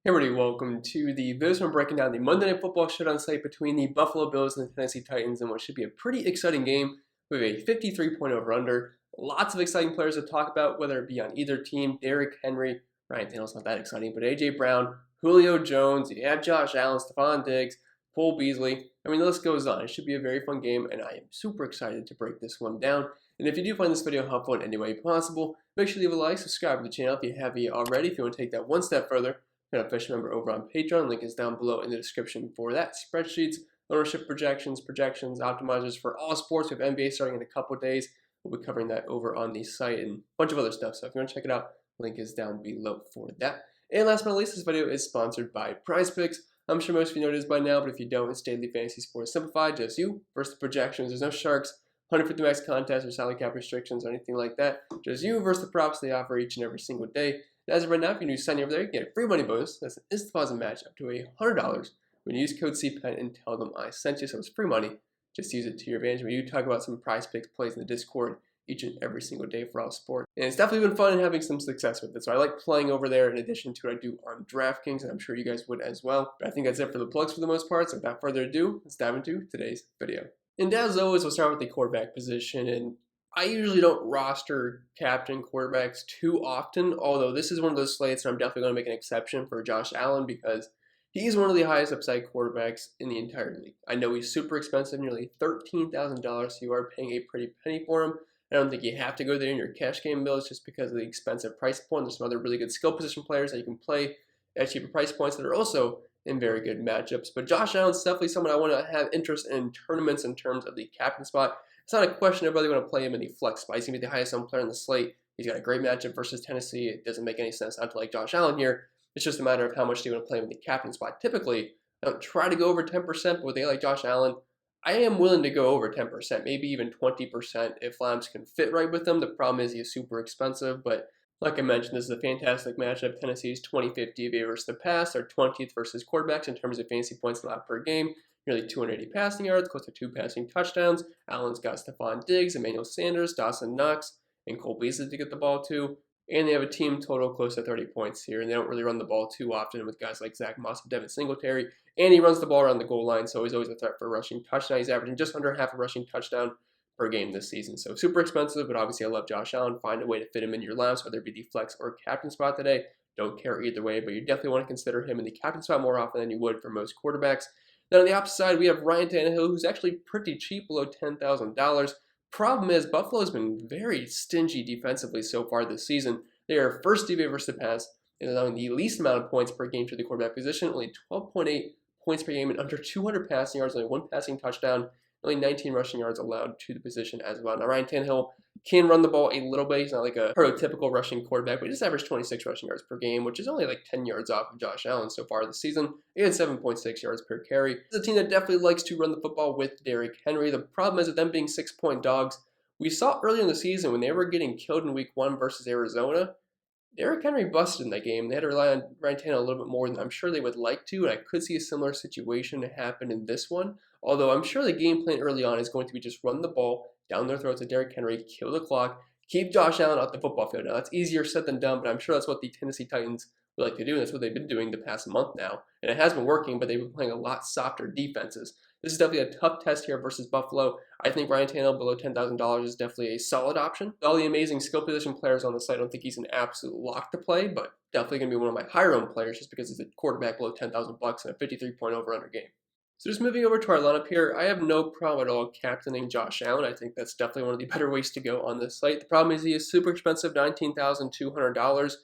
Hey everybody, welcome to the video. So I'm breaking down the Monday Night Football Showdown slate between the Buffalo Bills and the Tennessee Titans in what should be a pretty exciting game with a 53-point over-under. Lots of exciting players to talk about, whether it be on either team. Derrick Henry, Ryan Tannehill's not that exciting, but A.J. Brown, Julio Jones, you have Josh Allen, Stephon Diggs, Cole Beasley. I mean, the list goes on. It should be a very fun game, and I am super excited to break this one down. And if you do find this video helpful in any way possible, make sure to leave a like, subscribe to the channel if you haven't already. If you want to take that one step further, an official member over on Patreon. Link is down below in the description for that. Spreadsheets, ownership projections, optimizers for all sports. We have NBA starting in a couple of days. We'll be covering that over on the site and a bunch of other stuff. So if you want to check it out, link is down below for that. And last but not least, this video is sponsored by PrizePicks. I'm sure most of you know this by now, but if you don't, it's daily fantasy sports simplified. Just you versus the projections. There's no sharks, 150 max contests, or salary cap restrictions, or anything like that. Just you versus the props they offer each and every single day. And as of right now, if you do sign over there, you get a free money bonus. That's an instant deposit match up to $100 when you use code CPEN and tell them I sent you. So it's free money. Just use it to your advantage. We do talk about some PrizePicks plays in the Discord each and every single day for all sports. And it's definitely been fun and having some success with it. So I like playing over there in addition to what I do on DraftKings, and I'm sure you guys would as well. But I think that's it for the plugs for the most part. So without further ado, let's dive into today's video. And as always, we'll start with the quarterback position. And I usually don't roster captain quarterbacks too often, although this is one of those slates, and I'm definitely going to make an exception for Josh Allen because he's one of the highest upside quarterbacks in the entire league. I know he's super expensive, nearly $13,000, so you are paying a pretty penny for him. I don't think you have to go there in your cash game bills just because of the expensive price point. There's some other really good skill position players that you can play at cheaper price points that are also in very good matchups. But Josh Allen's definitely someone I want to have interest in tournaments in terms of the captain spot. It's not a question of whether you want to play him in the flex spot. He's going to be the highest owned player on the slate. He's got a great matchup versus Tennessee. It doesn't make any sense not to like Josh Allen here. It's just a matter of how much do you want to play him in the captain spot. Typically, I don't try to go over 10%, but with a guy like Josh Allen, I am willing to go over 10%, maybe even 20% if Lambs can fit right with him. The problem is he's super expensive, but like I mentioned, this is a fantastic matchup. Tennessee's 25th DVA versus the pass, or 20th versus quarterbacks in terms of fantasy points allowed per game. Nearly 280 passing yards, close to 2 passing touchdowns. Allen's got Stephon Diggs, Emmanuel Sanders, Dawson Knox, and Cole Beasley to get the ball to. And they have a team total close to 30 points here, and they don't really run the ball too often with guys like Zach Moss and Devin Singletary. And he runs the ball around the goal line, so he's always a threat for a rushing touchdown. He's averaging just under half a rushing touchdown per game this season. So super expensive, but obviously I love Josh Allen. Find a way to fit him in your lineups, whether it be the flex or captain spot today. Don't care either way, but you definitely want to consider him in the captain spot more often than you would for most quarterbacks. Then on the opposite side, we have Ryan Tannehill, who's actually pretty cheap, below $10,000. Problem is, Buffalo's been very stingy defensively so far this season. They are first DVA versus the pass, and allowing the least amount of points per game to the quarterback position, only 12.8 points per game and under 200 passing yards, only 1 passing touchdown, only 19 rushing yards allowed to the position as well. Now, Ryan Tannehill can run the ball a little bit. He's not like a prototypical rushing quarterback, but he just averaged 26 rushing yards per game, which is only like 10 yards off of Josh Allen so far this season. He had 7.6 yards per carry. It's a team that definitely likes to run the football with Derrick Henry. The problem is with them being 6-point dogs. We saw early in the season when they were getting killed in week 1 versus Arizona, Derrick Henry busted in that game. They had to rely on Ryan Tannehill a little bit more than I'm sure they would like to, and I could see a similar situation happen in this one. Although I'm sure the game plan early on is going to be just run the ball down their throats to Derrick Henry, kill the clock, keep Josh Allen off the football field. Now, that's easier said than done, but I'm sure that's what the Tennessee Titans would like to do, and that's what they've been doing the past month now. And it has been working, but they've been playing a lot softer defenses. This is definitely a tough test here versus Buffalo. I think Ryan Tannehill below $10,000 is definitely a solid option. All the amazing skill position players on the site, I don't think he's an absolute lock to play, but definitely going to be one of my higher owned players just because he's a quarterback below $10,000 and a 53-point over-under game. So just moving over to our lineup here, I have no problem at all captaining Josh Allen. I think that's definitely one of the better ways to go on this slate. The problem is he is super expensive, $19,200.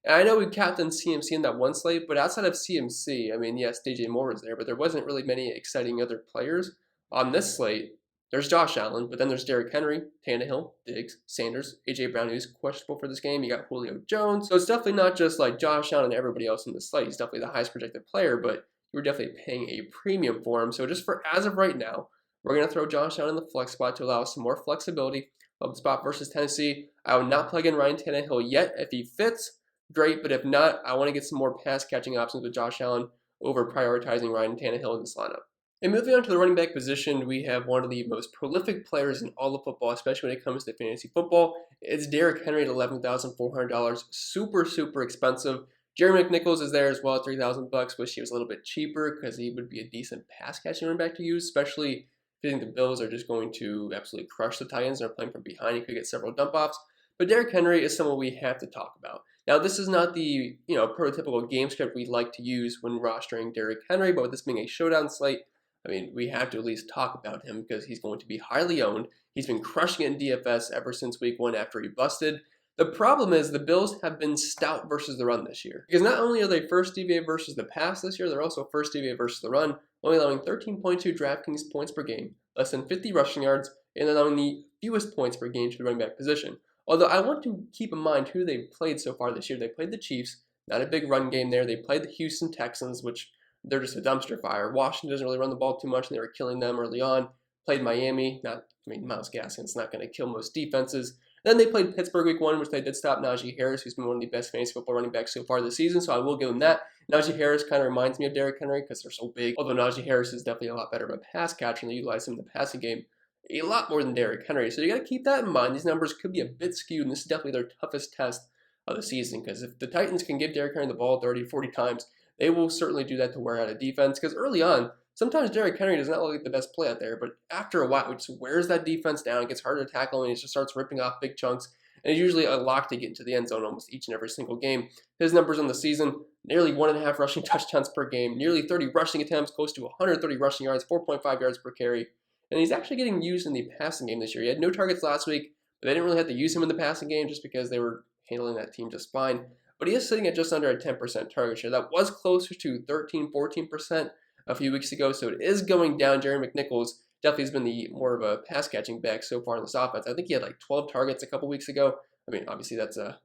And I know we captained CMC in that one slate, but outside of CMC, I mean, yes, DJ Moore was there, but there wasn't really many exciting other players. On this slate, there's Josh Allen, but then there's Derrick Henry, Tannehill, Diggs, Sanders, A.J. Brown, who's questionable for this game. You got Julio Jones. So it's definitely not just like Josh Allen and everybody else in the slate. He's definitely the highest projected player, but you're definitely paying a premium for him. So just for as of right now, we're going to throw Josh Allen in the flex spot to allow us some more flexibility of the spot versus Tennessee. I would not plug in Ryan Tannehill yet. If he fits, great, but if not, I want to get some more pass catching options with Josh Allen over prioritizing Ryan Tannehill in this lineup. And moving on to the running back position, we have one of the most prolific players in all of football, especially when it comes to fantasy football. It's Derrick Henry at $11,400. Super, super expensive. Jerry McNichols is there as well at $3,000. Wish he was a little bit cheaper because he would be a decent pass catching running back to use, especially if you think the Bills are just going to absolutely crush the Titans and are playing from behind. He could get several dump offs. But Derrick Henry is someone we have to talk about. Now, this is not the prototypical game script we like to use when rostering Derrick Henry, but with this being a showdown slate, I mean, we have to at least talk about him because he's going to be highly owned. He's been crushing it in DFS ever since week 1 after he busted. The problem is the Bills have been stout versus the run this year. Because not only are they first DVA versus the pass this year, they're also first DVA versus the run, only allowing 13.2 DraftKings points per game, less than 50 rushing yards, and allowing the fewest points per game to the running back position. Although I want to keep in mind who they've played so far this year. They played the Chiefs, not a big run game there. They played the Houston Texans, which they're just a dumpster fire. Washington doesn't really run the ball too much, and they were killing them early on. Played Miami, Myles Gaskin's not going to kill most defenses. Then they played Pittsburgh week 1, which they did stop Najee Harris, who's been one of the best fantasy football running backs so far this season, so I will give them that. Najee Harris kind of reminds me of Derrick Henry because they're so big, although Najee Harris is definitely a lot better of a pass catcher, and they utilize him in the passing game a lot more than Derrick Henry. So you got to keep that in mind. These numbers could be a bit skewed, and this is definitely their toughest test of the season because if the Titans can give Derrick Henry the ball 30, 40 times, they will certainly do that to wear out a defense because early on, sometimes Derrick Henry does not look like the best play out there, but after a while, it just wears that defense down. It gets harder to tackle, and he just starts ripping off big chunks. And he's usually a lock to get into the end zone almost each and every single game. His numbers on the season, nearly 1.5 rushing touchdowns per game, nearly 30 rushing attempts, close to 130 rushing yards, 4.5 yards per carry. And he's actually getting used in the passing game this year. He had no targets last week, but they didn't really have to use him in the passing game just because they were handling that team just fine. But he is sitting at just under a 10% target share. That was closer to 13, 14% a few weeks ago, so it is going down. Jerry McNichols definitely has been the more of a pass catching back so far in this offense. I think he had like 12 targets a couple weeks ago. I mean, obviously that's a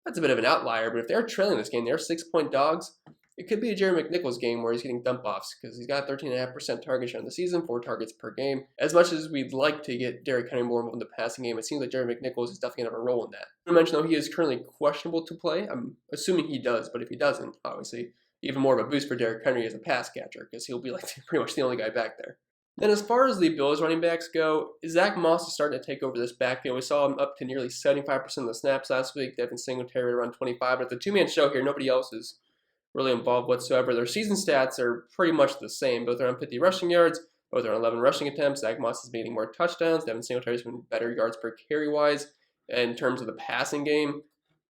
bit of an outlier, but if they're trailing this game, they're 6-point dogs. It could be a Jerry McNichols game where he's getting dump offs because he's got 13.5% target share in the season, 4 targets per game. As much as we'd like to get Derrick Henry more involved in the passing game, it seems like Jerry McNichols is definitely going to have a role in that. I mention though he is currently questionable to play. I'm assuming he does, but if he doesn't, obviously even more of a boost for Derrick Henry as a pass catcher because he'll be like pretty much the only guy back there. Then as far as the Bills running backs go, Zach Moss is starting to take over this backfield. We saw him up to nearly 75% of the snaps last week. Devin Singletary around 25. But the two-man show here, nobody else is really involved whatsoever. Their season stats are pretty much the same. Both are on 50 rushing yards. Both are on 11 rushing attempts. Zach Moss is making more touchdowns. Devin Singletary has been better yards per carry-wise. And in terms of the passing game,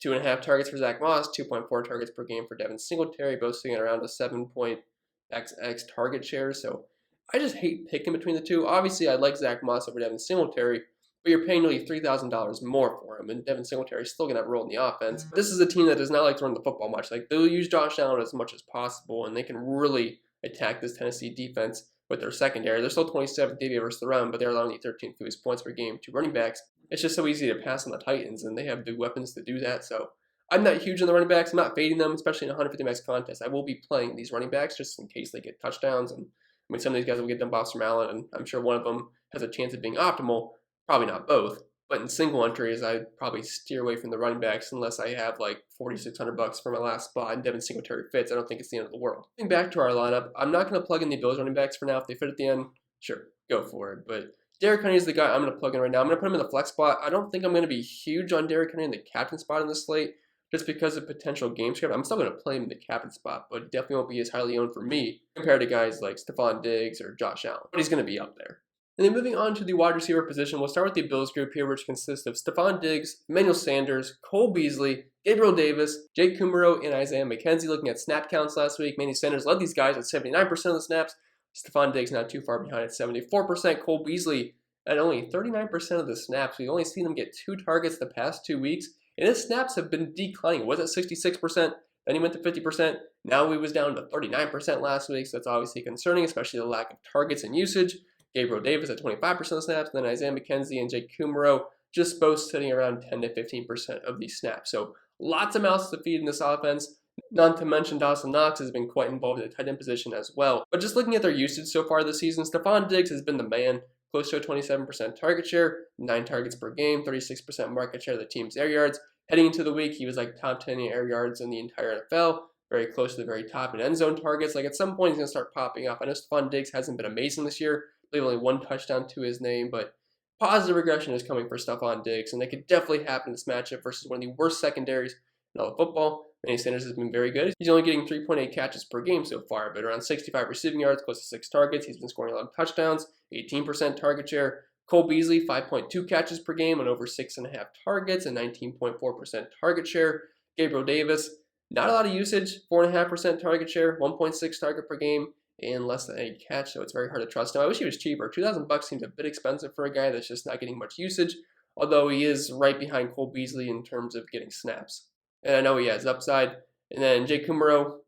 2.5 targets for Zach Moss, 2.4 targets per game for Devin Singletary, both sitting at around a 7.XX target share. So I just hate picking between the two. Obviously, I like Zach Moss over Devin Singletary, but you're paying nearly $3,000 more for him, and Devin Singletary is still going to have a role in the offense. This is a team that does not like to run the football much. Like, they'll use Josh Allen as much as possible, and they can really attack this Tennessee defense with their secondary. They're still 27th DVA versus the run, but they're allowing the 13th fewest points per game to running backs. It's just so easy to pass on the Titans, and they have the weapons to do that. So I'm not huge on the running backs. I'm not fading them, especially in a 150 max contest. I will be playing these running backs just in case they get touchdowns. And I mean, some of these guys will get dump offs from Allen, and I'm sure one of them has a chance of being optimal. Probably not both. But in single entries, I'd probably steer away from the running backs unless I have like $4,600 for my last spot and Devin Singletary fits. I don't think it's the end of the world. Getting back to our lineup, I'm not going to plug in the Bills running backs for now. If they fit at the end, sure, go for it. But Derrick Henry is the guy I'm going to plug in right now. I'm going to put him in the flex spot. I don't think I'm going to be huge on Derrick Henry in the captain spot in this slate just because of potential game script. I'm still going to play him in the captain spot, but definitely won't be as highly owned for me compared to guys like Stephon Diggs or Josh Allen. But he's going to be up there. And then moving on to the wide receiver position, we'll start with the Bills group here, which consists of Stephon Diggs, Emmanuel Sanders, Cole Beasley, Gabriel Davis, Jake Kumerow, and Isaiah McKenzie. Looking at snap counts last week, Emmanuel Sanders led these guys at 79% of the snaps. Stephon Diggs not too far behind at 74%. Cole Beasley at only 39% of the snaps. We've only seen him get 2 targets the past 2 weeks, and his snaps have been declining. Was at 66%, then he went to 50%. Now he was down to 39% last week, so that's obviously concerning, especially the lack of targets and usage. Gabriel Davis at 25% of snaps, and then Isaiah McKenzie and Jake Kumerow just both sitting around 10 to 15% of these snaps. So lots of mouths to feed in this offense. Not to mention Dawson Knox has been quite involved in the tight end position as well. But just looking at their usage so far this season, Stephon Diggs has been the man. Close to a 27% target share, 9 targets per game, 36% market share of the team's air yards. Heading into the week, he was like top 10 in air yards in the entire NFL, very close to the very top in end zone targets. Like at some point, he's going to start popping up. I know Stephon Diggs hasn't been amazing this year. I believe only 1 touchdown to his name, but positive regression is coming for Stephon Diggs, and it could definitely happen in this matchup versus one of the worst secondaries in all of football. Manny Sanders has been very good. He's only getting 3.8 catches per game so far, but around 65 receiving yards, close to 6 targets. He's been scoring a lot of touchdowns, 18% target share. Cole Beasley, 5.2 catches per game on over 6.5 targets and 19.4% target share. Gabriel Davis, not a lot of usage, 4.5% target share, 1.6 target per game, and less than a catch, so it's very hard to trust him. I wish he was cheaper. $2,000 seems a bit expensive for a guy that's just not getting much usage, although he is right behind Cole Beasley in terms of getting snaps. And I know he has upside. And then Jake Kumaro,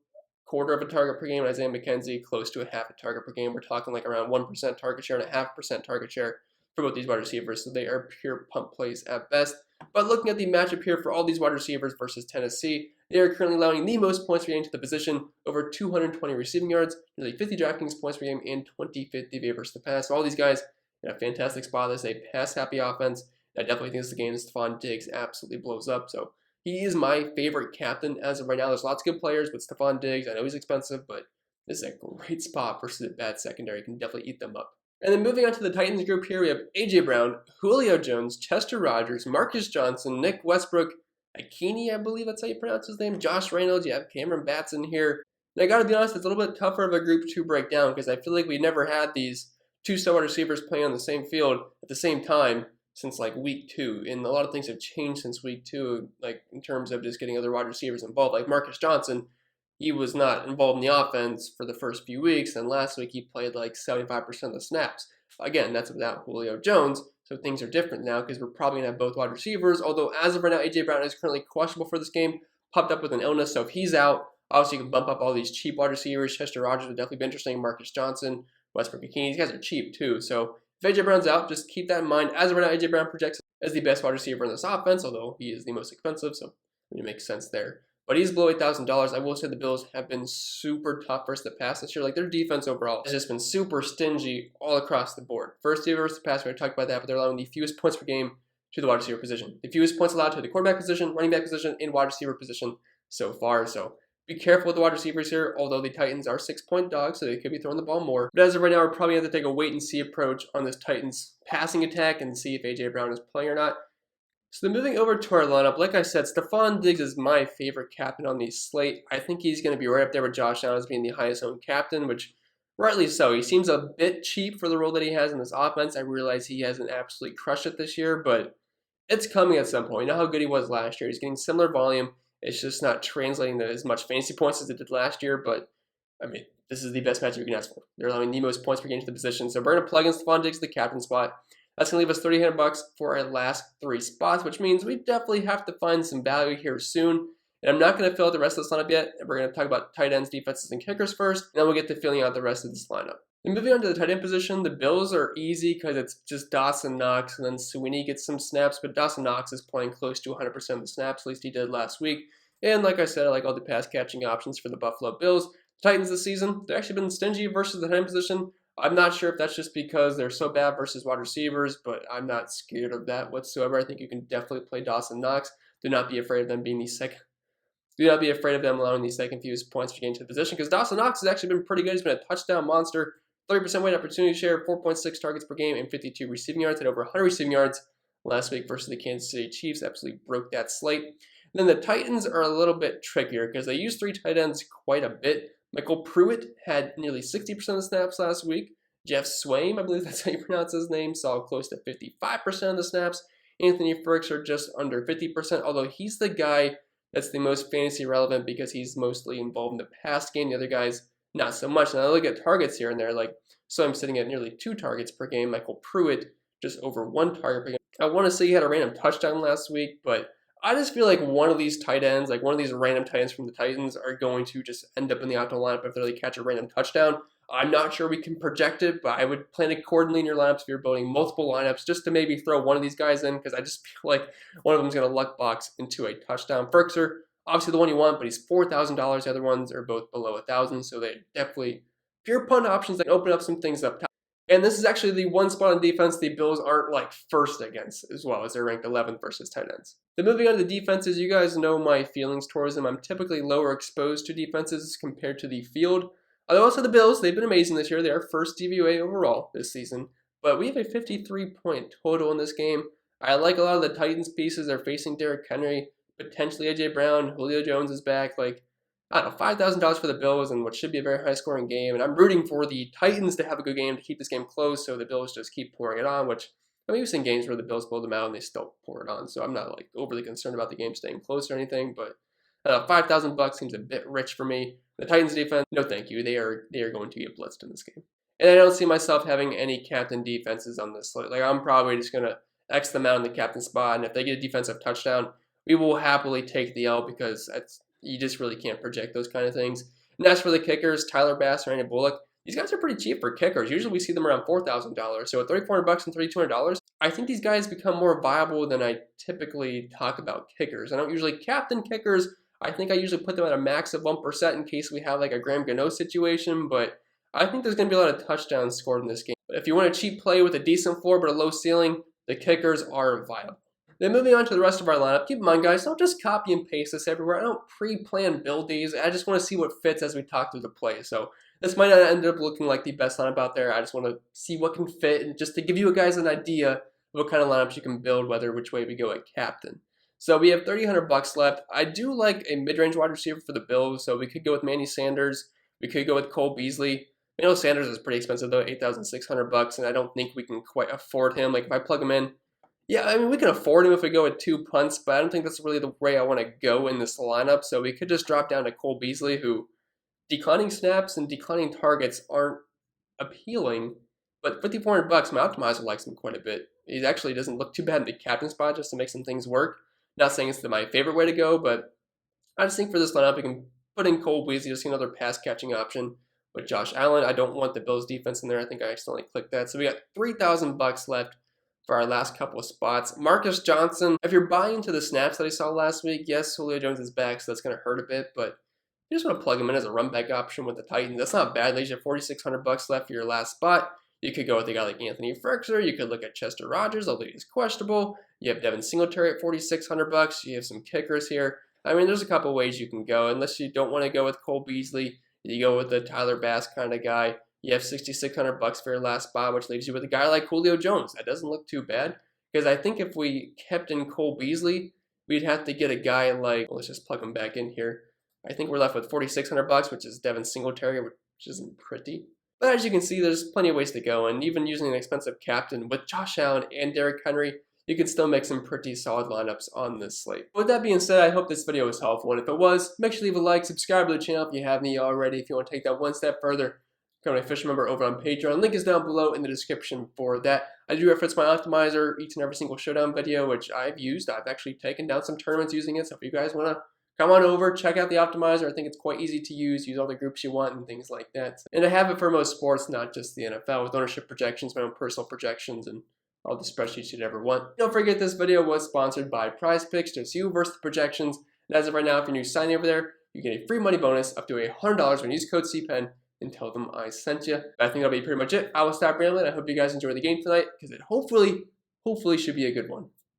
quarter of a target per game, and Isaiah McKenzie, close to a half a target per game. We're talking like around 1% target share and a 0.5% target share for both these wide receivers, so they are pure pump plays at best. But looking at the matchup here for all these wide receivers versus Tennessee, they are currently allowing the most points per game to the position, over 220 receiving yards, nearly 50 DraftKings points per game, and 20-50 VA versus the pass. So all these guys in a fantastic spot. This is a pass-happy offense. I definitely think this is a game that Stephon Diggs absolutely blows up. So he is my favorite captain as of right now. There's lots of good players, but Stephon Diggs, I know he's expensive, but this is a great spot versus a bad secondary. You can definitely eat them up. And then moving on to the Titans group here, we have A.J. Brown, Julio Jones, Chester Rogers, Marcus Johnson, Nick Westbrook, Akini, I believe that's how you pronounce his name, Josh Reynolds, you have Cameron Batson here. And I gotta be honest, it's a little bit tougher of a group to break down because I feel like we never had these two star wide receivers playing on the same field at the same time since like week 2. And a lot of things have changed since week 2, like in terms of just getting other wide receivers involved. Like Marcus Johnson, he was not involved in the offense for the first few weeks, and last week he played like 75% of the snaps. Again, that's without Julio Jones, so things are different now because we're probably going to have both wide receivers, although as of right now, A.J. Brown is currently questionable for this game, popped up with an illness, so if he's out, obviously you can bump up all these cheap wide receivers. Chester Rogers would definitely be interesting, Marcus Johnson, Westbrook Akini, these guys are cheap too, so if A.J. Brown's out, just keep that in mind. As of right now, A.J. Brown projects as the best wide receiver in this offense, although he is the most expensive, so it makes sense there. But he's below $8,000. I will say the Bills have been super tough versus the pass this year. Like their defense overall has just been super stingy all across the board. First year versus the pass, we're going to talk about that, but they're allowing the fewest points per game to the wide receiver position. The fewest points allowed to the quarterback position, running back position, and wide receiver position so far. So be careful with the wide receivers here, although the Titans are 6-point dogs, so they could be throwing the ball more. But as of right now, we're probably going to have to take a wait-and-see approach on this Titans passing attack and see if A.J. Brown is playing or not. So then moving over to our lineup, like I said, Stephon Diggs is my favorite captain on the slate. I think he's going to be right up there with Josh Allen as being the highest owned captain, which rightly so. He seems a bit cheap for the role that he has in this offense. I realize he hasn't absolutely crushed it this year, but it's coming at some point. You know how good he was last year. He's getting similar volume. It's just not translating to as much fantasy points as it did last year, but I mean, this is the best matchup you can ask for. They're allowing the most points per game to the position. So we're going to plug in Stephon Diggs to the captain spot. That's going to leave us $3,800 for our last 3 spots, which means we definitely have to find some value here soon. And I'm not going to fill out the rest of this lineup yet. We're going to talk about tight ends, defenses, and kickers first, and then we'll get to filling out the rest of this lineup. And moving on to the tight end position, the Bills are easy because it's just Dawson Knox, and then Sweeney gets some snaps, but Dawson Knox is playing close to 100% of the snaps, at least he did last week. And like I said, I like all the pass catching options for the Buffalo Bills. The Titans this season, they've actually been stingy versus the tight end position. I'm not sure if that's just because they're so bad versus wide receivers, but I'm not scared of that whatsoever. I think you can definitely play Dawson Knox. Do not be afraid of them being the second. Do not be afraid of them allowing the second fewest points for getting to the position because Dawson Knox has actually been pretty good. He's been a touchdown monster, 30% weight opportunity share, 4.6 targets per game, and 52 receiving yards. Had over 100 receiving yards last week versus the Kansas City Chiefs. Absolutely broke that slate. And then the Titans are a little bit trickier because they use 3 tight ends quite a bit. Michael Pruitt had nearly 60% of the snaps last week. Jeff Swaim, I believe that's how you pronounce his name, saw close to 55% of the snaps. Anthony Ferguson just under 50%, although he's the guy that's the most fantasy relevant because he's mostly involved in the pass game. The other guys, not so much. Now I look at targets here and there, like Swaim sitting at nearly 2 targets per game. Michael Pruitt just over 1 target per game. I want to say he had a random touchdown last week, but I just feel like one of these tight ends, like one of these random tight ends from the Titans are going to just end up in the optimal lineup if they catch a random touchdown. I'm not sure we can project it, but I would plan accordingly in your lineups if you're building multiple lineups just to maybe throw one of these guys in because I just feel like one of them is going to luck box into a touchdown. Ferguson, obviously the one you want, but he's $4,000. The other ones are both below $1,000, so they definitely pure punt options that open up some things up top. And this is actually the one spot on defense the Bills aren't like first against as well, as they're ranked 11th versus tight ends. Then moving on to the defenses, you guys know my feelings towards them. I'm typically lower exposed to defenses compared to the field. Although also the Bills, they've been amazing this year. They are first DVOA overall this season. But we have a 53-point total in this game. I like a lot of the Titans pieces. They're facing Derrick Henry. potentially A.J. Brown, Julio Jones is back. Like, I don't know, $5,000 for the Bills in what should be a very high-scoring game. And I'm rooting for the Titans to have a good game to keep this game close so the Bills just keep pouring it on, which I mean, we've seen games where the Bills blow them out and they still pour it on. So I'm not like overly concerned about the game staying close or anything. But $5,000 seems a bit rich for me. The Titans defense, no thank you. They are going to get blitzed in this game. And I don't see myself having any captain defenses on this slate. Like, I'm probably just going to X them out in the captain spot. And if they get a defensive touchdown, we will happily take the L because you just really can't project those kind of things. And as for the kickers, Tyler Bass or Andy Bullock, these guys are pretty cheap for kickers. Usually we see them around $4,000. So at $3,400 and $3,200, I think these guys become more viable than I typically talk about kickers. I don't usually captain kickers. I think I usually put them at a max of 1% in case we have like a Graham Gano situation, but I think there's going to be a lot of touchdowns scored in this game. But if you want a cheap play with a decent floor but a low ceiling, the kickers are viable. Then moving on to the rest of our lineup, keep in mind, guys, don't just copy and paste this everywhere. I don't pre-plan build these. I just want to see what fits as we talk through the play. So this might not end up looking like the best lineup out there. I just want to see what can fit and just to give you guys an idea of what kind of lineups you can build, which way we go at captain. So we have $3,000 left. I do like a mid-range wide receiver for the Bills, so we could go with Manny Sanders. We could go with Cole Beasley. I know Sanders is pretty expensive though, $8,600, and I don't think we can quite afford him. Like if I plug him in, yeah, I mean we can afford him if we go with 2 punts, but I don't think that's really the way I want to go in this lineup. So we could just drop down to Cole Beasley, who declining snaps and declining targets aren't appealing, but $5,400, my optimizer likes him quite a bit. He actually doesn't look too bad in the captain spot just to make some things work. Not saying it's my favorite way to go, but I just think for this lineup, we can put in Cole Beasley, just another pass catching option with Josh Allen. I don't want the Bills defense in there. I think I accidentally clicked that. So we got $3,000 left for our last couple of spots. Marcus Johnson, if you're buying into the snaps that I saw last week, yes, Julio Jones is back, so that's going to hurt a bit, but you just want to plug him in as a run back option with the Titans. That's not bad. You have $4,600 left for your last spot. You could go with a guy like Anthony Ferguson. You could look at Chester Rogers, although he's questionable. You have Devin Singletary at $4,600. You have some kickers here. I mean, there's a couple ways you can go. Unless you don't want to go with Cole Beasley, you go with the Tyler Bass kind of guy. You have $6,600 for your last spot, which leaves you with a guy like Julio Jones. That doesn't look too bad. Because I think if we kept in Cole Beasley, we'd have to get a guy like, well, let's just plug him back in here. I think we're left with $4,600, which is Devin Singletary, which isn't pretty. But as you can see, there's plenty of ways to go, and even using an expensive captain with Josh Allen and Derrick Henry, you can still make some pretty solid lineups on this slate. With that being said, I hope this video was helpful, and if it was, make sure to leave a like, subscribe to the channel if you haven't already. If you want to take that one step further, become an official member over on Patreon. Link is down below in the description for that. I do reference my optimizer each and every single showdown video, which I've used. I've actually taken down some tournaments using it, so if you guys want to come on over, check out the optimizer. I think it's quite easy to use all the groups you want and things like that. And I have it for most sports, not just the NFL, with ownership projections, my own personal projections, and all the spreadsheets you'd ever want. Don't forget this video was sponsored by PrizePicks, just you versus the projections. And as of right now, if you're new signing over there, you get a free money bonus up to $100 when you use code CPEN and tell them I sent you. But I think that'll be pretty much it. I will stop rambling. I hope you guys enjoy the game tonight because it hopefully should be a good one.